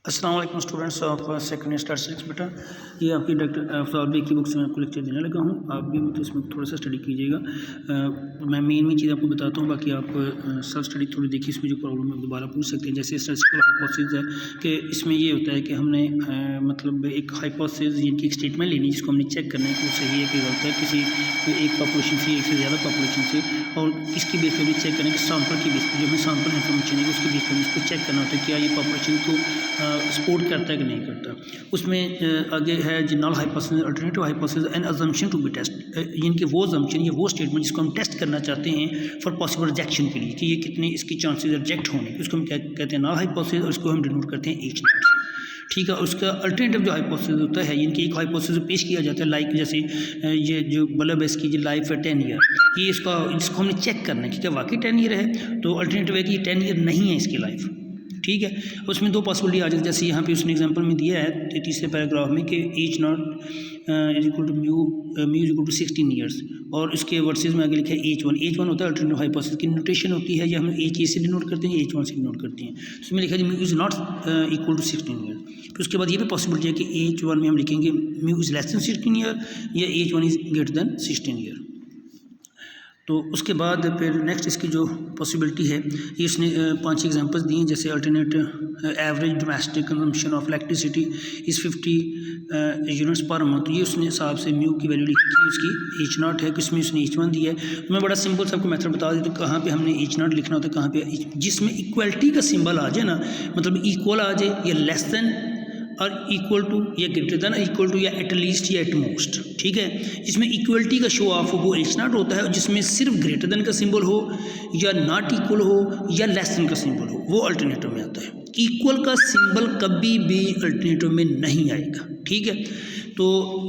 अस्सलाम वालेकुम students of second statistics. बेटा ये आपकी डॉक्टर फॉरबी की बुक से मैं आपको लेक्चर देने लगा हूँ। आप भी मतलब इसमें थोड़ा सा स्टडी कीजिएगा। मैं मेन चीज़ आपको बताता हूँ, बाकी आप सेल्फ स्टडी थोड़ी देखिए। इसमें जो प्रॉब्लम है दोबारा पूछ सकते हैं। जैसे स्टैटिस्टिकल हाइपोथेसिस है कि इसमें ये होता है कि हमने मतलब एक हाइपोथेसिस यानी एक स्टेटमेंट लेनी जिसको हमने चेक करना है कि वो सही है कि गलत है किसी एक पॉपुलेशन से, एक से ज़्यादा पॉपुलेशन से, और इसकी बेस पर भी चेक करना है कि सैंपल की बेस पर जो हमें सैंपल इन्फॉर्मेशन है उसकी बेस पर इसको चेक करना होता है क्या ये पॉपुलेशन को सपोर्ट करता है कि नहीं करता। उसमें आगे है जी null hypothesis, alternative hypothesis and assumption to be test, यानी कि वो अजम्पशन या वो स्टेटमेंट जिसको हम टेस्ट करना चाहते हैं फॉर पॉसिबल रिजेक्शन के लिए कि ये कितने इसकी चांसेस रिजेक्ट होने की, उसको हम क्या कहते हैं नल हाइपोथेसिस, और इसको हम डिनोट करते हैं H नॉट से। ठीक है। उसका अल्टरनेटिव जो हाइपोथेसिस होता है यानी कि एक हाइपोथेसिस पेश किया जाता है लाइक जैसे ये जो बल्ब है इसकी जो लाइफ है 10 ईयर, ये इसको हमने चेक करना है कि क्या वाकई 10 ईयर है। तो अल्टरनेटिव है कि 10 ईयर नहीं है इसकी लाइफ। ठीक है। उसमें दो पॉसिबिलिटी आ जाती है, जैसे यहाँ पे उसने एग्जांपल में दिया है तीसरे पैराग्राफ में कि H not is equal to mu is equal to 16 years, और इसके वर्सेस में आगे लिखा है H1 होता है अल्टरनेटिव हाइपोथेसिस की नोटेशन होती है, या हम H से डिनोट करते हैं H1 से डिनोट करते हैं। उसमें लिखा है mu is not equal to 16 year. फिर उसके बाद ये भी पॉसिबिलिटी है कि H1 में हम लिखेंगे mu is less then 16 year या H1 is greater then 16 year. तो उसके बाद फिर नेक्स्ट इसकी जो पॉसिबिलिटी है ये इसने 5 एग्जांपल्स दिए हैं। जैसे alternate average domestic consumption of electricity is 50 units per month. ये उसने हिसाब से म्यू की वैल्यू लिखी थी, उसकी H नॉट है, किसमें उसने H1 दिया है। तो मैं बड़ा सिंपल सा आपको मेथड बता देता हूँ कहाँ पे हमने H नॉट लिखना होता है, कहाँ पे जिसमें इक्वलिटी का सिंबल आ जाए ना, मतलब इक्वल आ जाए या लेस देन और इक्वल टू या ग्रेटर देन इक्वल टू या एट लीस्ट या एट मोस्ट। ठीक है। जिसमें इक्वलिटी का शो ऑफ हो वो H नॉट होता है, और जिसमें सिर्फ ग्रेटर देन का सिंबल हो या नॉट इक्वल हो या लेस देन का सिंबल हो वो अल्टरनेटिव में आता है। इक्वल का सिंबल कभी भी अल्टरनेटिव में नहीं आएगा। ठीक है। तो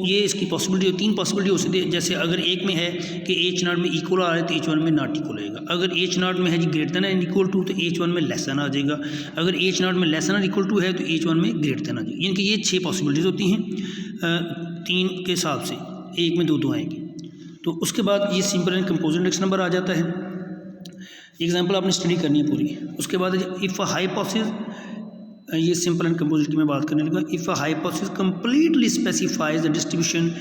ये इसकी पॉसिबिलिटी 3 पॉसिबिलिटी हो सकती है। जैसे अगर एक में है कि H नॉट में इक्वल आ रहा है तो H1 में नॉट इक्वल आएगा। अगर H नॉट में है जी greater than and equal to तो H1 में लेस देन आ जाएगा। अगर H नॉट में लेस देन इक्वल टू है तो H1 में ग्रेटर देन आ जाएगा। यानी कि ये 6 पॉसिबिलिटीज़ होती हैं 3 के हिसाब से, एक में 2 आएंगी। तो उसके बाद ये simple and composite index number आ जाता है। एग्जाम्पल आपने स्टडी करनी है पूरी। उसके बाद इफ़ अ हाइपोथेसिस, ये सिंपल एंड कंपोजिट की मैं बात करने लगा। If a hypothesis completely specifies the distribution,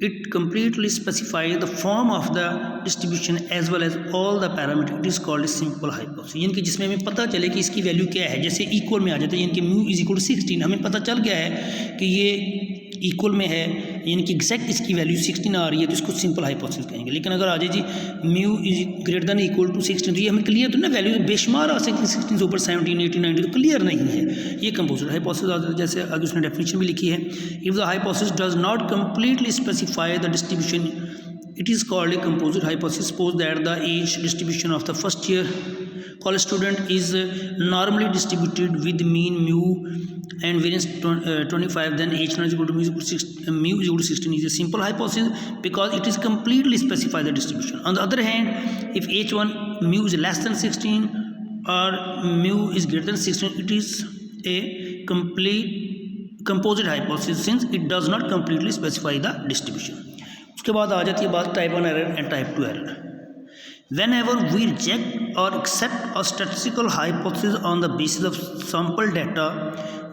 it completely specifies the form of the distribution as well as all the parameter, it is called a simple hypothesis. यानी कि जिसमें हमें पता चले कि इसकी वैल्यू क्या है। जैसे इक्वल में आ जाता है, यानी कि म्यू इज इक्वल टू 16, हमें पता चल गया है कि ये इक्वल में है, यानी कि एग्जैक्ट इसकी वैल्यू 16 आ रही है, तो इसको सिंपल हाइपोथेसिस कहेंगे। लेकिन अगर आ जाए जी mu is greater than equal to 16, तो ये हमें क्लियर तो ना वैल्यू तो बेशुमार आ सकती है 16 से ऊपर 17, 18, 19, तो क्लियर नहीं है, ये कंपोजिट हाइपोथेसिस आ जाता है। जैसे अगर उसने डेफिनेशन भी लिखी है, if the hypothesis does not completely specify the distribution, it is called a composite hypothesis. Suppose that the age distribution of the first year college student is normally distributed with mean mu and variance 25, then H naught is equal to mu is equal to 16 is a simple hypothesis because it is completely specify the distribution. On the other hand, if H1 mu is less than 16 or mu is greater than 16, it is a complete composite hypothesis since it does not completely specify the distribution. उसके बाद आ जाती है बात type 1 error and type 2 error. Whenever we reject और accept a statistical hypothesis on the basis of sample data,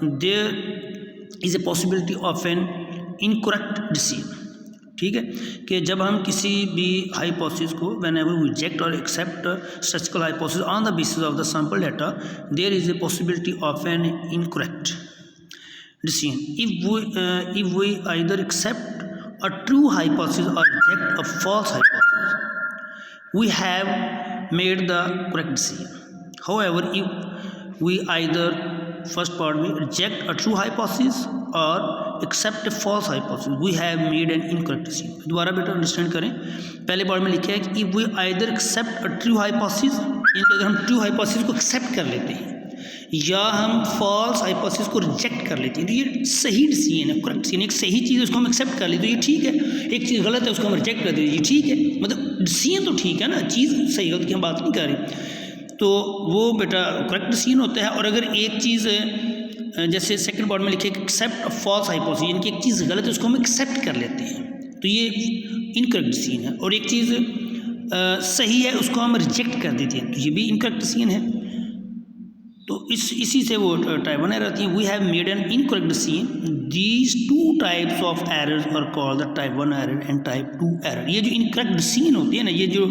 there is a possibility of an incorrect decision. ठीक है। कि जब हम किसी भी हाइपोथेसिस को वेन एवर वी रिजेक्ट और accept statistical hypothesis on the basis of the sample data, there is a possibility of an incorrect decision if we either accept a true hypothesis or reject a false hypothesis, we have made the correct decision. However, if we either first part we reject a true hypothesis or accept a false hypothesis, we have made an incorrect decision. दोबारा बेटा understand करें। पहले part में लिखा है कि if we either accept a true hypothesis, यानी कि अगर हम ट्रू हाइपोथेसिस को एक्सेप्ट कर लेते हैं या हम फॉल्स हाइपोथेसिस को रिजेक्ट कर लेते हैं, तो ये सही डिसीजन है, करेक्ट डिसीजन। एक सही चीज़ उसको हम एक्सेप्ट कर लेते तो ये ठीक है, एक चीज़ गलत है उसको हम रिजेक्ट कर देते ये ठीक है, मतलब डिसीजन तो ठीक है ना, चीज़ सही गलत की हम बात नहीं कर रहे, तो वो बेटा करेक्ट डिसीजन होता है। और अगर एक चीज़ जैसे सेकंड पार्ट में लिखे एक्सेप्ट अ फॉल्स हाइपोथेसिस, यानी कि एक चीज़ गलत है उसको हम एक्सेप्ट कर लेते हैं, तो ये इनकरेक्ट डिसीजन है। और एक चीज़ सही है उसको हम रिजेक्ट कर देते हैं, तो ये भी इनकरेक्ट डिसीजन है। तो इसी से वो टाइप 1 एरर आती है। We have made an incorrect scene, these two types of errors are called the type 1 error and type 2 error. ये जो इनकरेक्ट सीन होती है ना, ये जो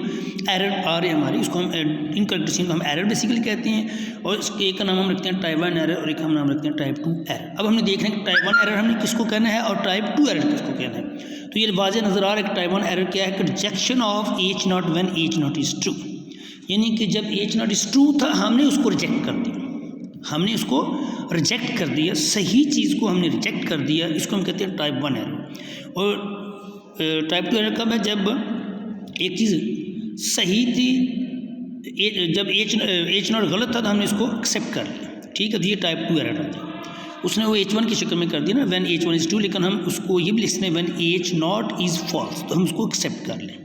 एरर आ रहे हैं हमारे, इसको हम इनकरेक्ट सीन को हम एरर बेसिकली कहते हैं, और एक का नाम हम रखते हैं टाइप 1 एरर और एक का हम नाम रखते हैं टाइप 2 एरर। अब हमने देखना है कि टाइप 1 एरर हमने किसको कहना है और टाइप 2 एरर किसको कहना है। तो ये वाज़ेह नज़र आ रहा है कि टाइप 1 एरर क्या है कि rejection of H not when H not is true, यानी कि जब एच नॉट इज़ ट्रू था हमने उसको रिजेक्ट कर दिया, हमने उसको रिजेक्ट कर दिया, सही चीज़ को हमने रिजेक्ट कर दिया, इसको हम कहते हैं टाइप 1 एरर। और टाइप 2 एरर कब है, जब एक चीज़ सही थी, जब एच नॉट गलत था तो हमने इसको एक्सेप्ट कर लिया, ठीक है, तो ये टाइप 2 एरर आता है। उसने वो H1 की शक्ल में कर दिया ना, व्हेन H1 इज़ ट्रू, लेकिन हम उसको ये भी लिखते हैं when H not is false, तो हम उसको एक्सेप्ट कर लें।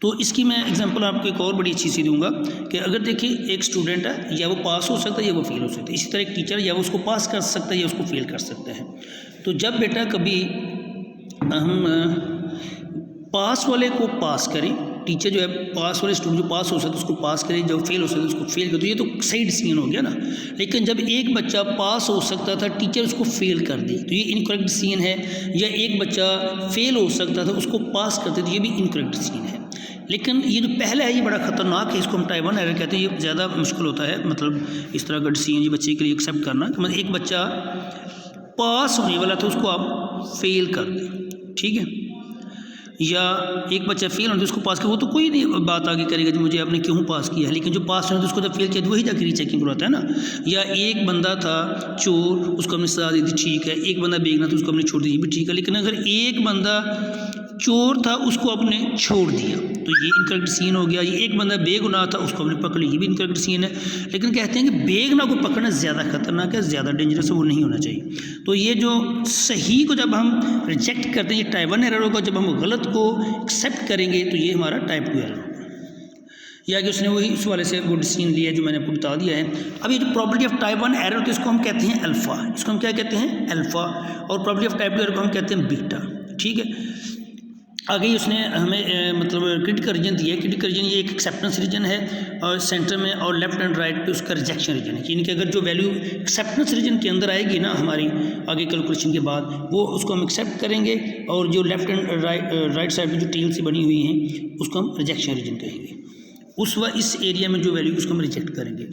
तो इसकी मैं एग्जांपल आपको एक और बड़ी अच्छी सी दूंगा कि अगर देखिए एक स्टूडेंट है, या वो पास हो सकता है या वो फेल हो सकता है, इसी तरह एक टीचर या वो उसको पास कर सकता है या उसको फेल कर सकता है। तो जब बेटा कभी हम पास वाले को पास करें, टीचर जो है पास वाले स्टूडेंट जो पास हो सकता है उसको पास करे, जो फेल हो सकता है उसको फेल करे, तो ये तो सही डिसीजन हो गया ना। लेकिन जब एक बच्चा पास हो सकता था, टीचर उसको फेल कर दे, तो ये इनकरेक्ट डिसीजन है। या एक बच्चा फेल हो सकता था, उसको पास करते, तो ये भी इनकरेक्ट डिसीजन है। लेकिन ये जो पहला है ये बड़ा ख़तरनाक है, इसको हम टाइप 1 एरर कहते हैं। ये ज़्यादा मुश्किल होता है, मतलब इस तरह का डिसीजन ये बच्चे के लिए एक्सेप्ट करना, मतलब एक बच्चा पास होने वाला था उसको आप फेल कर दें, ठीक है, या एक बच्चा फेल होने तो उसको पास कर, वो तो कोई नहीं बात आगे करेगा जो मुझे आपने क्यों पास किया है, लेकिन जो पास होने तो उसको जब फेल किया तो वही जाकर रीचेकिंग करवाता है ना। या एक बंदा था चोर, उसको हमने सजा दी थी, ठीक है, एक बंदा बेगना तो उसको हमने छोड़ दी, ये भी ठीक है। लेकिन अगर एक बंदा चोर था उसको आपने छोड़ दिया तो ये इनकरेक्ट सीन हो गया। ये एक बंदा बेगुनाह था उसको हमने पकड़ लिया, ये भी इनकरेक्ट सीन है। लेकिन कहते हैं कि बेगुनाह को पकड़ना ज़्यादा खतरनाक है, ज़्यादा डेंजरस है, वो नहीं होना चाहिए। तो ये जो सही को जब हम रिजेक्ट करते हैं ये टाइप 1 एरर होगा, जब हम गलत को एक्सेप्ट करेंगे तो ये हमारा टाइप 2 एरर होगा। या कि उसने वही उस वाले से वो डिसीजन लिया जो मैंने आपको बता दिया है। अब ये जो प्रॉपर्टी ऑफ टाइप 1 एरर होती है इसको हम कहते हैं अल्फ़ा, इसको हम क्या कहते हैं अल्फ़ा, और प्रॉपर्टी ऑफ टाइप 2 एरर को हम कहते हैं बीटा, ठीक है। आगे उसने हमें मतलब क्रिटिकल रीजन दिया है। क्रिटिकल रीजन ये एक एक्सेप्टेंस रीजन है और सेंटर में, और लेफ्ट एंड राइट पे उसका रिजेक्शन रीजन है, यानी कि अगर जो वैल्यू एक्सेप्टेंस रीजन के अंदर आएगी ना हमारी आगे कैलकुलेशन के बाद, वो उसको हम एक्सेप्ट करेंगे, और जो लेफ्ट एंड राइट साइड में जो टेल से बनी हुई हैं उसको हम रिजेक्शन रीजन कहेंगे। इस एरिया में जो वैल्यू उसको हम रिजेक्ट करेंगे।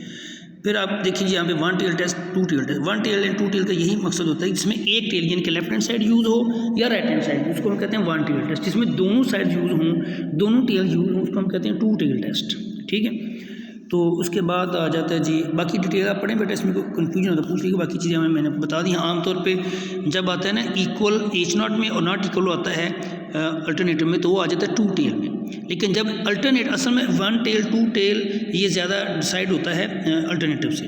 फिर आप देखिए यहाँ पे 1 tail test 2 tail test, 1 tail and 2 tail का यही मकसद होता है जिसमें एक टेल यानी कि लेफ्ट हैंड साइड यूज़ हो या राइट हैंड साइड, उसको हम कहते हैं 1 टेल टेस्ट। जिसमें दोनों साइड यूज़ हों, दोनों टेल यूज़ हों, उसको हम कहते हैं 2 टेल टेस्ट, ठीक है। तो उसके बाद आ जाता है जी, बाकी डिटेल आप पढ़ें बेटा, इसमें कोई कन्फ्यूजन होता है पूछ लीजिए, बाकी चीज़ें मैंने बता दी। आमतौर पे जब आता है ना इक्वल एच नॉट में और नॉट इक्वल आता है अल्टरनेटिव में, तो वो आ जाता है 2 टेल में। लेकिन जब अल्टरनेट असल में 1 टेल 2 टेल ये ज़्यादा डिसाइड होता है अल्टरनेटिव से।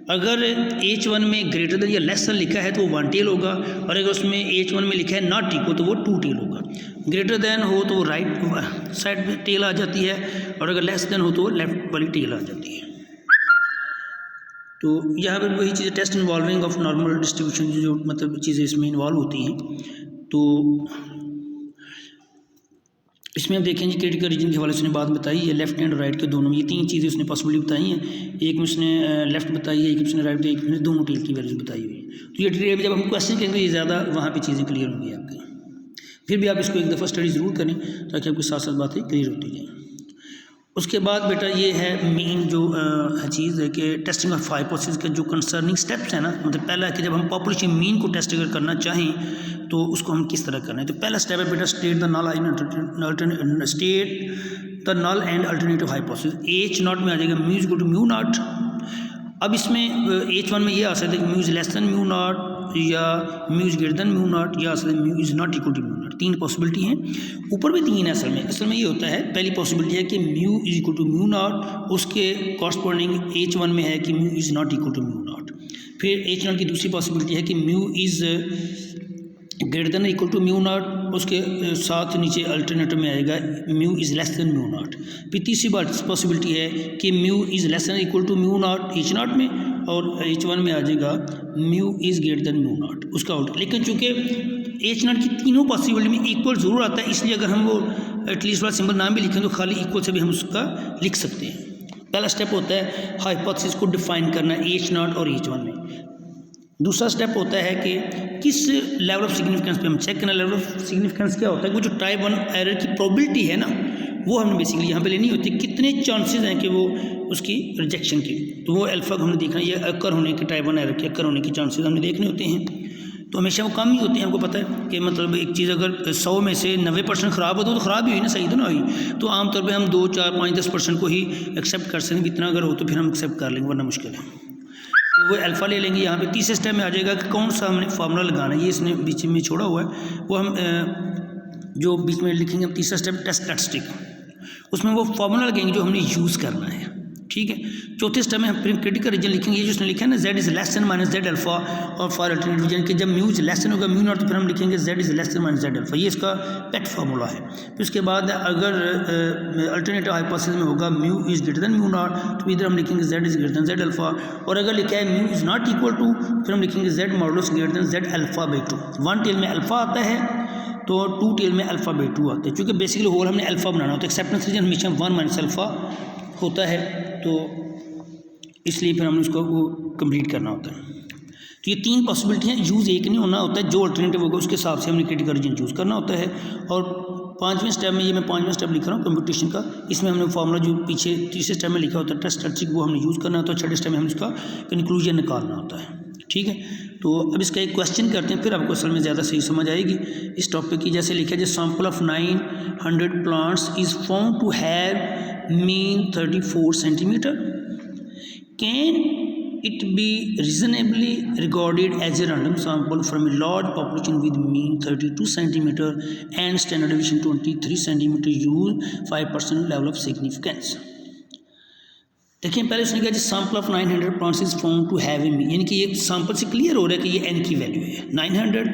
अगर H1 में ग्रेटर देन या लेस देन लिखा है तो वो 1 टेल होगा, और अगर उसमें H1 में लिखा है नॉट इक्वल तो वो 2 टेल होगा। ग्रेटर देन हो तो वो राइट साइड में टेल आ जाती है, और अगर लेस देन हो तो वो लेफ्ट वाली टेल आ जाती है। तो यहाँ पर वही चीज़ें test involving of normal distribution जो मतलब चीज़ें इसमें इन्वॉल्व होती हैं। तो इसमें हम देखेंगे क्रिटिकल रीजन के हवाले से उसने बात बताई है, लेफ्ट एंड राइट के दोनों में ये 3 चीज़ें उसने पॉसिबिलिटी बताई हैं। एक में उसने लेफ्ट बताई है, एक में उसने राइट बताई, एक में दोनों टेल की वैल्यूज बताई हुई है। तो ये डिटेल जब हम क्वेश्चन करेंगे ये ज़्यादा वहाँ पे चीज़ें क्लियर होंगी आपकी। फिर भी आप इसको एक दफ़ा स्टडी ज़रूर करें ताकि आपके साथ साथ बातें क्लियर होती जाएँ। उसके बाद बेटा ये है मेन जो चीज़ है कि टेस्टिंग ऑफ हाइपोथेसिस के जो कंसर्निंग स्टेप्स है ना, मतलब पहला है कि जब हम पॉपुलेशन मीन को टेस्ट अगर करना चाहें तो उसको हम किस तरह करना है। तो पहला स्टेप है बेटा state the null and alternative hypothesis. H not में आ जाएगा mu equal to mu naught. अब इसमें H1 में ये आ सकता है कि mu is less than mu naught, या mu is greater than mu naught, या असल में mu is not equal to mu naught. 3 possibility हैं, ऊपर भी 3 है। असल में ये होता है, पहली पॉसिबिलिटी है कि mu is equal to mu not, उसके कॉरस्पॉन्डिंग H1 में है कि mu is not equal to mu not. फिर H नॉट की दूसरी पॉसिबिलिटी है कि mu is greater than equal to mu not, उसके साथ नीचे अल्टरनेटिव में आएगा mu is less than mu not. फिर तीसरी पॉसिबिलिटी है कि mu is less than equal to mu not H not में, और H1 में आ जाएगा mu is greater than mu not उसका आउट। लेकिन चूँकि H नॉट की तीनों पॉसिबिलिटी में इक्वल ज़रूर आता है, इसलिए अगर हम वो एटलीस्ट वाला सिंबल नाम भी लिखें तो खाली इक्वल से भी हम उसका लिख सकते हैं। पहला स्टेप होता है हाइपोथेसिस को डिफाइन करना H0 और H1 में। दूसरा स्टेप होता है कि किस लेवल ऑफ सिग्निफिकेंस पे हम चेक करना। लेवल ऑफ सिग्निफिकेंस क्या होता है, वो जो टाइप 1 एरर की प्रोबेबिलिटी है ना, वो हमने बेसिकली यहाँ पे लेनी होती है, कितने चांसेस हैं कि वो उसकी रिजेक्शन की। तो वो अल्फा हमने देखना, ये अकर होने के टाइप 1 एरर के अकर होने के चांसेस हमने देखने होते हैं। तो हमेशा वो कम ही होते हैं, हमको पता है कि मतलब एक चीज़ अगर 100 में से 90% ख़राब हो तो ख़राब ही हुई ना, सही तो ना हुई। तो आमतौर पे हम 2, 4, 5, 10% को ही एक्सेप्ट कर सकते हैं, इतना अगर हो तो फिर हम एक्सेप्ट कर लेंगे, वरना मुश्किल है। तो वो अल्फ़ा ले लेंगे। यहाँ पे तीसरे स्टेप में आ जाएगा कि कौन सा हमने फार्मूला लगाना है, ये इसने बीच में छोड़ा हुआ है, वो हम जो बीच में लिखेंगे हम तीसरा स्टेप टेस्ट स्टैटिस्टिक, उसमें वो फार्मूला लगेंगे जो हमने यूज़ करना है, ठीक है। चौथे स्टेप में हम फिर क्रिटिकल रीजन लिखेंगे, ये जो उसने लिखा है ना Z is less then minus Z alpha, और फॉर अल्टरनेटिव रीजन कि जब म्यू इज लेस देन होगा म्यू नॉट, तो फिर हम लिखेंगे Z is less then minus Z alpha, ये इसका पेट फार्मूला है। फिर उसके बाद अगर अल्टरनेटिव हाइपोथेसिस में होगा mu is greater than mu not, तो इधर हम लिखेंगे Z is greater than Z alpha, और अगर लिखा है mu is not equal to, फिर हम लिखेंगे Z modulus greater than Z alpha by 2। 1 tail में अल्फा आता है तो 2 टेल में अल्फा बाई 2 आता है, क्योंकि बेसिकली होल हमने अल्फा बनाना होता है, एक्सेप्टेंस रीजन हमेशा 1 माइनस अल्फा होता है, तो इसलिए फिर हमने उसको वो कंप्लीट करना होता है। तो ये 3 पॉसिबिलिटी हैं, यूज़ एक नहीं होना होता है, जो अल्टरनेटिव होगा उसके हिसाब से हमने क्रिटिकल रीजन चूज़ करना होता है। और 5वें स्टेप में, ये मैं 5वां स्टेप लिख रहा हूँ कंप्यूटेशन का, इसमें हमने फार्मूला जो पीछे तीसरे स्टेप में लिखा होता है टेस्ट स्टैटिस्टिक, वो हमने यूज़ करना होता है। 6ठे स्टेप में हमें उसका कंक्लूजन निकालना होता है, ठीक है। तो अब इसका एक क्वेश्चन करते हैं, फिर आपको असल में ज़्यादा सही समझ आएगी इस टॉपिक की। जैसे लिखा है, sample of 900 plants is found to have mean 34 centimeter, can it be reasonably regarded as a random sample from a large population with mean 32 cm and standard deviation 23 cm, use 5% level of significance। देखिए पहले उसने कहा जी sample of 900 plants is found to have a mean, यानी कि ये sample से clear हो रहा है कि ये n की वैल्यू है 900,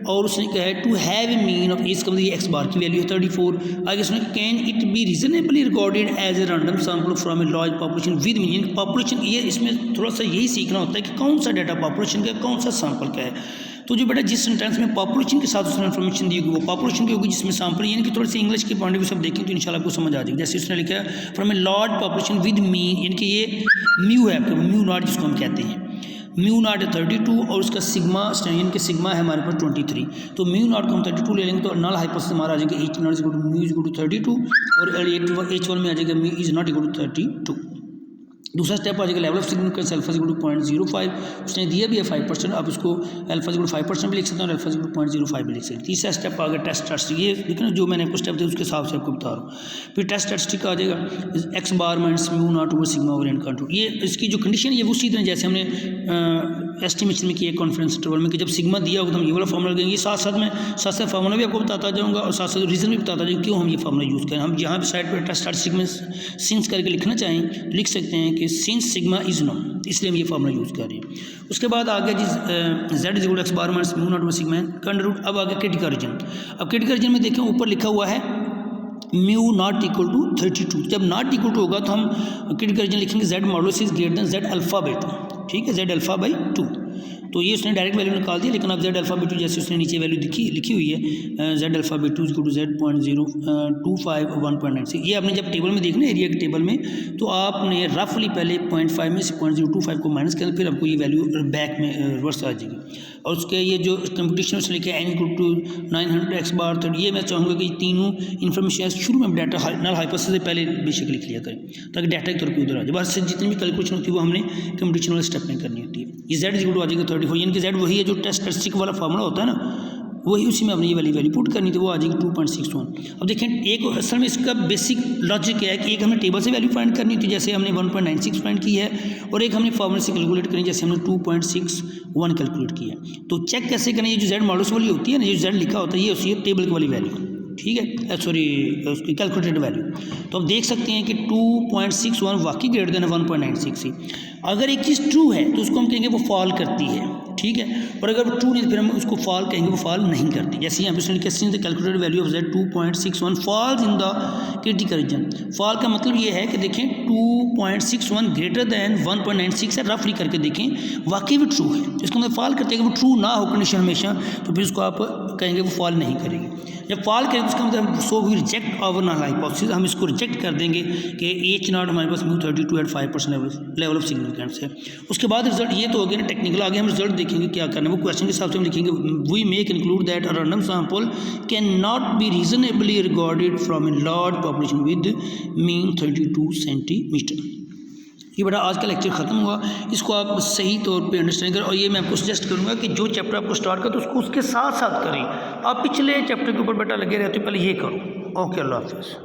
और उसने कहा है to have a mean of, इसका मतलब ये x बार की वैल्यू है 34। आगे उसने can it be reasonably recorded as a random sample from a large population with mean, यानी पॉपुलेशन, ये इसमें थोड़ा सा यही सीखना होता है कि कौन सा डाटा पॉपुलेशन का है, कौन सा सैंपल का है। तो जो बेटा जिस सेंटेंस में पॉपुलेशन के साथ उसने इन्फॉर्मेशन दी होगी वो पॉपुलेशन की होगी, जिसमें सैंपल, यानी कि थोड़ी सी इंग्लिश के पॉइंट ऑफ व्यू सब देखें तो इंशाल्लाह आपको समझ आ जाएगी। जैसे उसने लिखा है from a large population with mean, यानी कि ये म्यू है, म्यू नॉट जिसको हम कहते हैं, म्यू नॉट है 32 और उसका सिग्मा, यानी कि सिग्मा है हमारे पास 23, तो म्यू नॉट को हम 32 ले लेंगे तो नल हाइपोथेसिस हमारा आ जाएगा H not is equal to mu is equal to 32, और H1 में आ जाएगा mu is not equal to 32। दूसरा स्टेप आ जाएगा level of significance alpha equal to 0.05, उसने दिया भी है 5%, आप इसको अल्फा इक्वल टू 5% भी लिख सकते हैं और अल्फा इक्वल टू 0.05 भी लिख सकते हैं। तीसरा स्टेप आ गया टेस्ट स्टैटिस्टिक, ये लेकिन जो मैंने आपको स्टेप दिया उसके हिसाब से आपको बता रहा हूँ। फिर टेस्ट स्टैटिस्टिक आ जाएगा x bar minus mu not over sigma over n control, ये इसकी जो कंडीशन है वो उसी तरह जैसे हमने एस्टिमेशन में किया कॉन्फिडेंस इंटरवल में कि जब सिग्मा दिया होगा तो हम ये वाला फार्मूला लगाएंगे, साथ फार्मूला भी आपको बताता जाऊँगा और साथ साथ रीज़न भी बताता जाऊँगा क्यों हम ये फार्मूला यूज़ करें। हम जहाँ भी साइड पर टेस्ट स्टैटिस्टिक में सिंस करके लिखना चाहें लिख सकते हैं कि सिंस सिग्मा इज नो, इसलिए हम ये फार्मूला यूज़ कर रहे हैं। उसके बाद आ गया जी Z is equal to X bar minus mu not over sigma का अंडर रूट। अब आ गया क्रिटिकल रीजन। अब क्रिटिकल रीजन में देखें ऊपर लिखा हुआ है म्यू नॉट इक्वल टू 32, जब नॉट इक्वल टू होगा तो हम क्रिटिकल रीजन लिखेंगे Z modulus is greater than Z alpha by 2, ठीक है, Z अल्फा बाई 2। तो ये उसने डायरेक्ट वैल्यू निकाल दिया, लेकिन अब Z अल्फा बाई 2 जैसे उसने नीचे वैल्यू लिखी हुई है Z alpha by 2 equal to Z.025 1.96। ये आपने जब टेबल में देखना एरिया के टेबल में तो आपने रफली पहले 0.5 में से 0.025 को माइनस करना, फिर आपको ये वैल्यू बैक में रिवर्स आ जाएगी। और उसके ये जो कंपटीशन उसने लिखा है n इक्वल टू 900 x बार 30, ये मैं चाहूँगा कि तीनों इन्फॉर्मेशन शुरू में डाटा नल हाइपोथेसिस से पहले बेसिक लिख लिया करें ताकि डाटा के तौर पर उधर आ जाए। बस जितनी भी कैलकुलेशन होती है वो हमने कंपटीशन वाले स्टेप में करनी होती है। ये Z इक्वल टू आ जाएगा 34, यानी कि Z वही है जो टेस्ट स्टैटिस्टिक वाला फार्मूला होता है ना, वही उसी में अपनी ये वाली वैल्यू पुट करनी थी, वो आ जाएगी 2.61। अब देखें एक असल में इसका बेसिक लॉजिक क्या है कि एक हमें टेबल से वैल्यू फाइंड करनी थी जैसे हमने 1.96 फाइंड की है, और एक हमने फार्मूले से कैलकुलेट करनी जैसे हमने 2.61 कैलकुलेट की है। तो चेक कैसे करें, ये जो Z मॉडल्स वाली होती है ना, जो Z लिखा होता है ये उसी टेबल की वाली वैल्यू, ठीक है, सॉरी उसकी कैलकुलेटेड वैल्यू। तो अब देख सकते हैं कि 2.61 वाकई ग्रेटर देन 1.96 थी। अगर एक चीज़ ट्रू है तो उसको हम कहेंगे वो फॉल करती है, ठीक है, और अगर वो ट्रू नहीं तो फिर हम उसको फॉल कहेंगे, वो फॉल नहीं करती। जैसे यहाँ पे the calculated value of z 2.61 falls in the critical reason. Fall का मतलब ये है कि देखें 2.61 ग्रेटर दैन 1.96 है, रफली करके देखें वाकई भी ट्रू है, इसका मतलब फॉल करते हैं। कि वो ट्रू ना हो कंडीशन हमेशा, तो फिर उसको आप कहेंगे वो फॉल नहीं करेगी। जब फॉल करेंगे उसका मतलब so we reject our null hypothesis, हम इसको रिजेक्ट कर देंगे कि एच नॉट हमारे पास mu32 एट 5% लेवल ऑफ सिग्निफिकेंस है। उसके बाद रिजल्ट ये तो हो गया ना टेक्निकल, आगे हम रिजल्ट देखेंगे क्या करना है। वो क्वेश्चन के हिसाब से हम लिखेंगे we may conclude that a random sample can not be reasonably regarded from a large population with mean 32 centimetre. ये बड़ा आज का लेक्चर ख़त्म हुआ, इसको आप सही तौर पे अंडरस्टैंड करें। और ये मैं आपको सजेस्ट करूँगा कि जो चैप्टर आपको स्टार्ट कर तो उसको उसके साथ साथ करें। आप पिछले चैप्टर के ऊपर बेटा लगे रहते हो, पहले ये करो। ओके, अल्लाह हाफ़िज़।